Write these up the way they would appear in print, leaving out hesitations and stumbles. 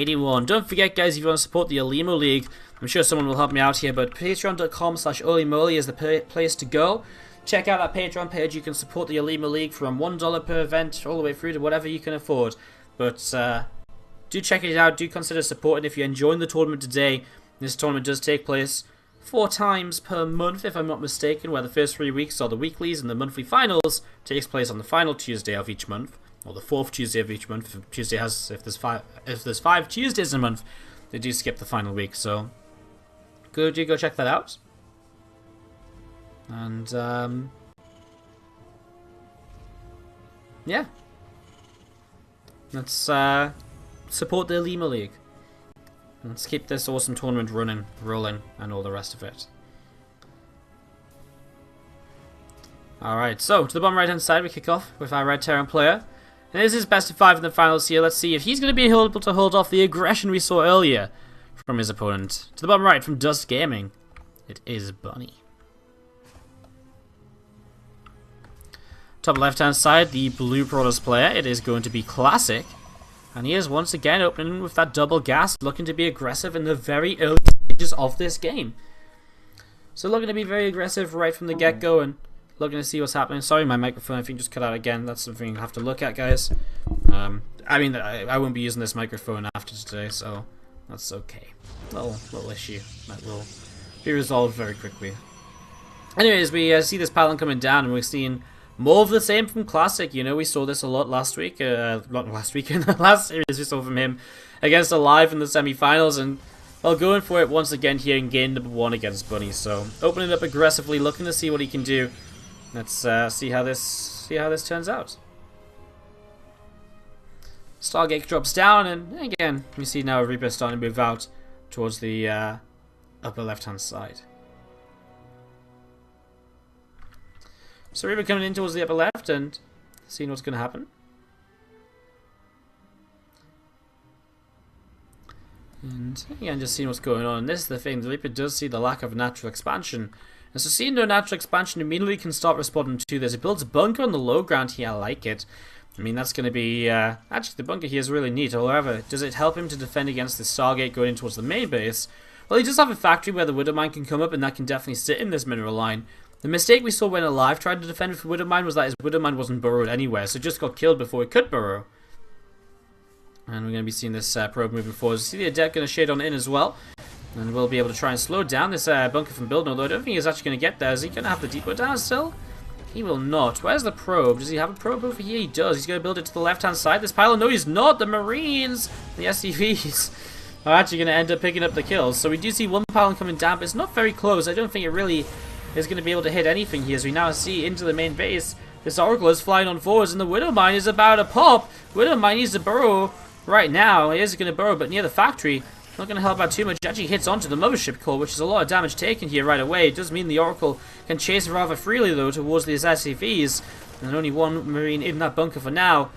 81. Don't forget, guys, if you want to support the Olimoleague, I'm sure someone will help me out here, but patreon.com/Olimoleague is the place to go. Check out that Patreon page. You can support the Olimoleague from $1 per event all the way through to whatever you can afford. But do check it out. Do consider supporting if you're enjoying the tournament today. This tournament does take place 4 times per month, if I'm not mistaken, where the first 3 weeks are the weeklies and the monthly finals takes place on the final Tuesday of each month, or the 4th Tuesday of each month. If there's 5 Tuesdays in a month, they do skip the final week. So go check that out. And yeah, let's support the Olimoleague. Let's keep this awesome tournament rolling, and all the rest of it. Alright, so to the bottom right hand side, we kick off with our Red Terran player. And this is best of 5 in the finals here. Let's see if he's going to be able to hold off the aggression we saw earlier from his opponent. To the bottom right from Dust Gaming, it is Bunny. Top left hand side, the Blue Protoss player, it is going to be Classic. And he is once again opening with that double gas, looking to be aggressive in the very early stages of this game. So looking to be very aggressive right from the get-go and looking to see what's happening. Sorry, my microphone, I think, just cut out again. That's something you have to look at, guys. I mean, I won't be using this microphone after today, so that's okay. Little issue that will be resolved very quickly. Anyways, we see this pattern coming down, and we're seeing more of the same from Classic. You know, we saw this a lot last week. Not last week, in the last series we saw from him against Alive in the semi-finals, and well, going for it once again here in game number 1 against Bunny. So opening up aggressively, looking to see what he can do. Let's see how this turns out. Stargate drops down, and again we see now Reaper starting to move out towards the upper left-hand side. So Reaper coming in towards the upper left and seeing what's going to happen. And again, just seeing what's going on. And this is the thing, the Reaper does see the lack of natural expansion. And so seeing no natural expansion immediately can start responding to this. It builds a bunker on the low ground here, I like it. I mean, that's going to be... actually, the bunker here is really neat. However, does it help him to defend against the Stargate going in towards the main base? Well, he does have a factory where the Widowmine can come up, and that can definitely sit in this mineral line. The mistake we saw when Alive tried to defend with Widowmine was that his Widowmine wasn't burrowed anywhere, so it just got killed before it could burrow. And we're going to be seeing this probe moving forward. You see the Adept going to shade on in as well. And we'll be able to try and slow down this bunker from building, although I don't think he's actually going to get there. Is he going to have the depot down still? He will not. Where's the probe? Does he have a probe over here? He does. He's going to build it to the left-hand side. This pylon, no, he's not. The Marines, the SCVs, are actually going to end up picking up the kills. So we do see one pylon coming down, but it's not very close. I don't think it really is going to be able to hit anything here. As we now see into the main base, this Oracle is flying on forwards, and the Widowmine is about to pop. Widowmine needs to burrow right now. He is going to burrow, but near the factory. Not going to help out too much. It actually hits onto the mothership core, which is a lot of damage taken here right away. It does mean the Oracle can chase rather freely, though, towards these SCVs. And only one Marine in that bunker for now.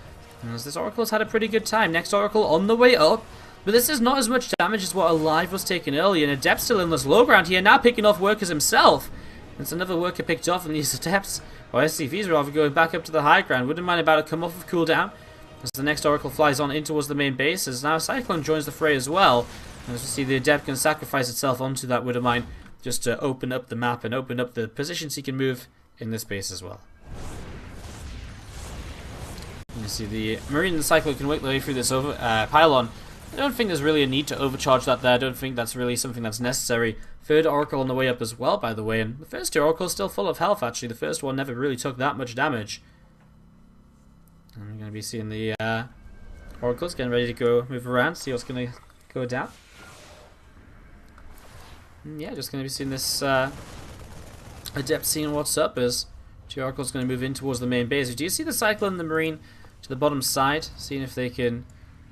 As this Oracle's had a pretty good time. Next Oracle on the way up. But this is not as much damage as what Alive was taking earlier. And Adept still in this low ground here, now picking off workers himself. It's another worker picked off, and these Adepts, or SCVs rather, going back up to the high ground. Wouldn't mind about to come off of cooldown. As the next Oracle flies on in towards the main base, as now Cyclone joins the fray as well. As we see, the Adept can sacrifice itself onto that Widowmine just to open up the map and open up the positions he can move in this base as well. You see the Marine and the Cyclone can work their way through this pylon. I don't think there's really a need to overcharge that there. I don't think that's really something that's necessary. Third Oracle on the way up as well, by the way. And the first 2 Oracles still full of health, actually. The first one never really took that much damage. And we're going to be seeing the Oracles getting ready to go move around, see what's going to go down. And yeah, just going to be seeing this Adept seeing what's up as 2 Oracles going to move in towards the main base. Do you see the Cyclone and the Marine to the bottom side, seeing if they can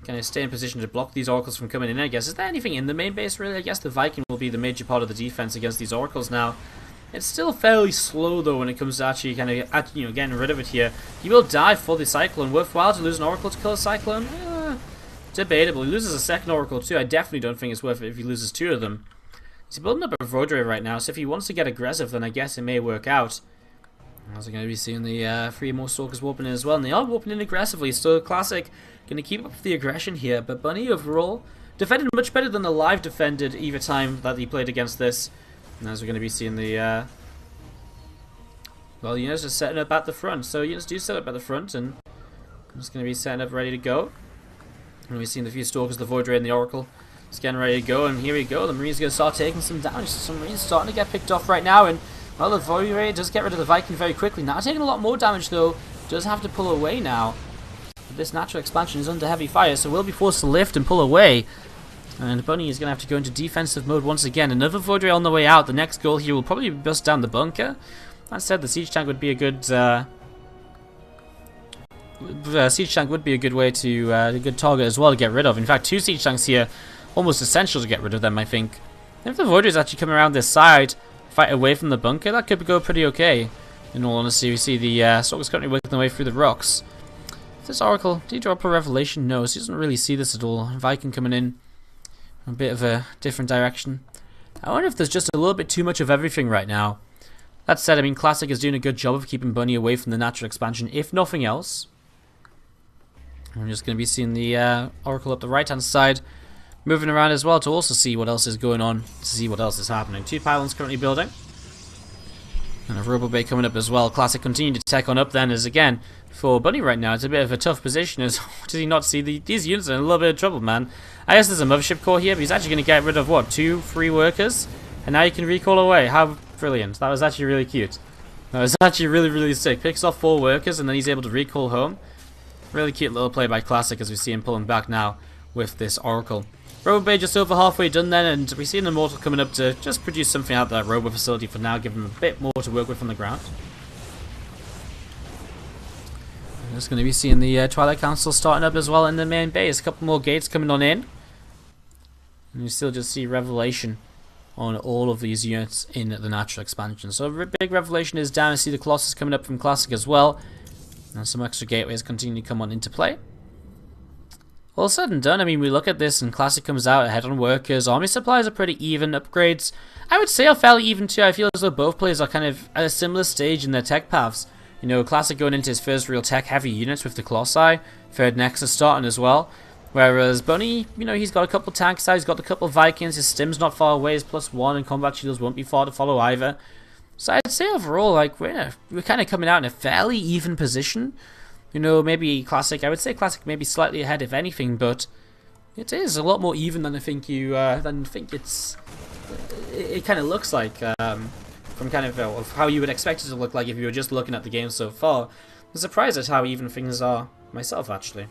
kind of stay in position to block these Oracles from coming in, I guess. Is there anything in the main base, really? I guess the Viking will be the major part of the defense against these Oracles now. It's still fairly slow, though, when it comes to actually kind of, getting rid of it here. He will die for the Cyclone. Worthwhile to lose an Oracle to kill a Cyclone? Debatable. He loses a second Oracle, too. I definitely don't think it's worth it if he loses 2 of them. He's building up a Rodre right now, so if he wants to get aggressive, then I guess it may work out. Also going to be seeing the 3 more Stalkers warping in as well, and they are warping in aggressively. So Classic going to keep up the aggression here, but Bunny overall defended much better than the live defended either time that he played against this. And as we're going to be seeing the well, units are setting up at the front. So units do set up at the front, and I'm just going to be setting up ready to go. And we've seen the few Stalkers, the Void Ray and the Oracle. It's getting ready to go, and here we go. The Marines are going to start taking some damage. Some Marines starting to get picked off right now, and well, the Void Ray does get rid of the Viking very quickly. Now taking a lot more damage though, does have to pull away now. But this natural expansion is under heavy fire, so we'll be forced to lift and pull away. And Bunny is going to have to go into defensive mode once again. Another Void Ray on the way out. The next goal here will probably bust down the bunker. That said, the siege tank would be a good siege tank would be a good way to a good target as well to get rid of. In fact, 2 siege tanks here, almost essential to get rid of them, I think. If the Void Rays actually come around this side, fight away from the bunker, that could go pretty okay. In all honesty, we see the Stalkers currently working their way through the rocks. This Oracle, did he drop a Revelation? No, so he doesn't really see this at all. Viking coming in a bit of a different direction. I wonder if there's just a little bit too much of everything right now. That said, I mean, Classic is doing a good job of keeping Bunny away from the natural expansion, if nothing else. I'm just going to be seeing the Oracle up the right-hand side, moving around as well to also see what else is going on, to see what else is happening. 2 pylons currently building. And a Robo Bay coming up as well. Classic continuing to tech on up then, as again, for Bunny right now, it's a bit of a tough position. As does he not see these units are in a little bit of trouble, man? I guess there's a Mothership core here, but he's actually going to get rid of, what, 2 free workers? And now he can recall away. How brilliant. That was actually really cute. That was actually really, really sick. Picks off 4 workers, and then he's able to recall home. Really cute little play by Classic as we see him pulling back now with this Oracle. Robo Bay just over halfway done then, and we see an Immortal coming up to just produce something out of that Robo facility for now, give him a bit more to work with on the ground. We're just going to be seeing the Twilight Council starting up as well in the main base. A couple more gates coming on in. And you still just see Revelation on all of these units in the natural expansion. So a big Revelation is down. I see the Colossus coming up from Classic as well. And some extra gateways continue to come on into play. All said and done, I mean, we look at this and Classic comes out ahead on workers. Army supplies are pretty even. Upgrades, I would say, are fairly even too. I feel as though both players are kind of at a similar stage in their tech paths. You know, Classic going into his first real tech-heavy units with the Colossi. Third Nexus starting as well. Whereas Bunny, you know, he's got a couple tanks out. He's got a couple of Vikings. His stim's not far away. His +1 and combat shields won't be far to follow either. So I'd say overall, like, we're kind of coming out in a fairly even position. You know, maybe Classic, I would say Classic maybe slightly ahead if anything, but it is a lot more even than I think it kind of looks like, from kind of how you would expect it to look like if you were just looking at the game so far. I'm surprised at how even things are myself, actually.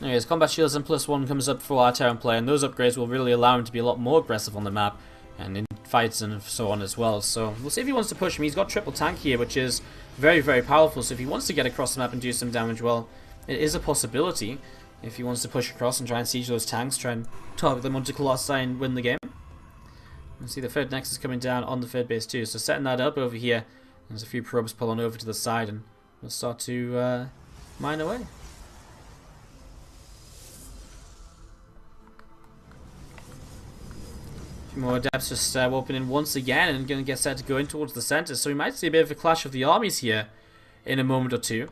Anyways, combat shields and +1 comes up for our Terran player, and those upgrades will really allow him to be a lot more aggressive on the map and in fights and so on as well. So we'll see if he wants to push him. He's got triple tank here, which is very, very powerful. So if he wants to get across the map and do some damage, well, it is a possibility. If he wants to push across and try and siege those tanks, try and target them onto Colossi and win the game. You see the third Nexus coming down on the third base too. So setting that up over here. There's a few probes pulling over to the side, and we'll start to mine away. More adepts just opening once again and going to get set to go in towards the center. So we might see a bit of a clash of the armies here in a moment or two.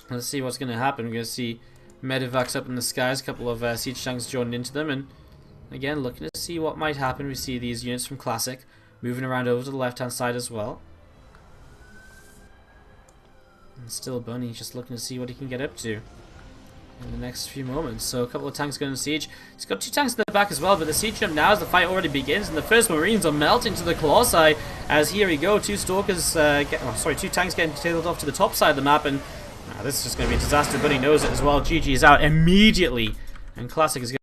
Let's see what's going to happen. We're going to see Medivacs up in the skies, a couple of siege tanks joining into them, and again looking to see what might happen. We see these units from Classic moving around over to the left hand side as well. And still Bunny just looking to see what he can get up to in the next few moments. So a couple of tanks going to siege. He's got 2 tanks in the back as well, but the siege jump now as the fight already begins, and the first Marines are melting to the Colossi as here we go. 2 Stalkers, 2 tanks getting tailed off to the top side of the map, and this is just going to be a disaster. Bunny knows it as well. GG is out immediately, and Classic is going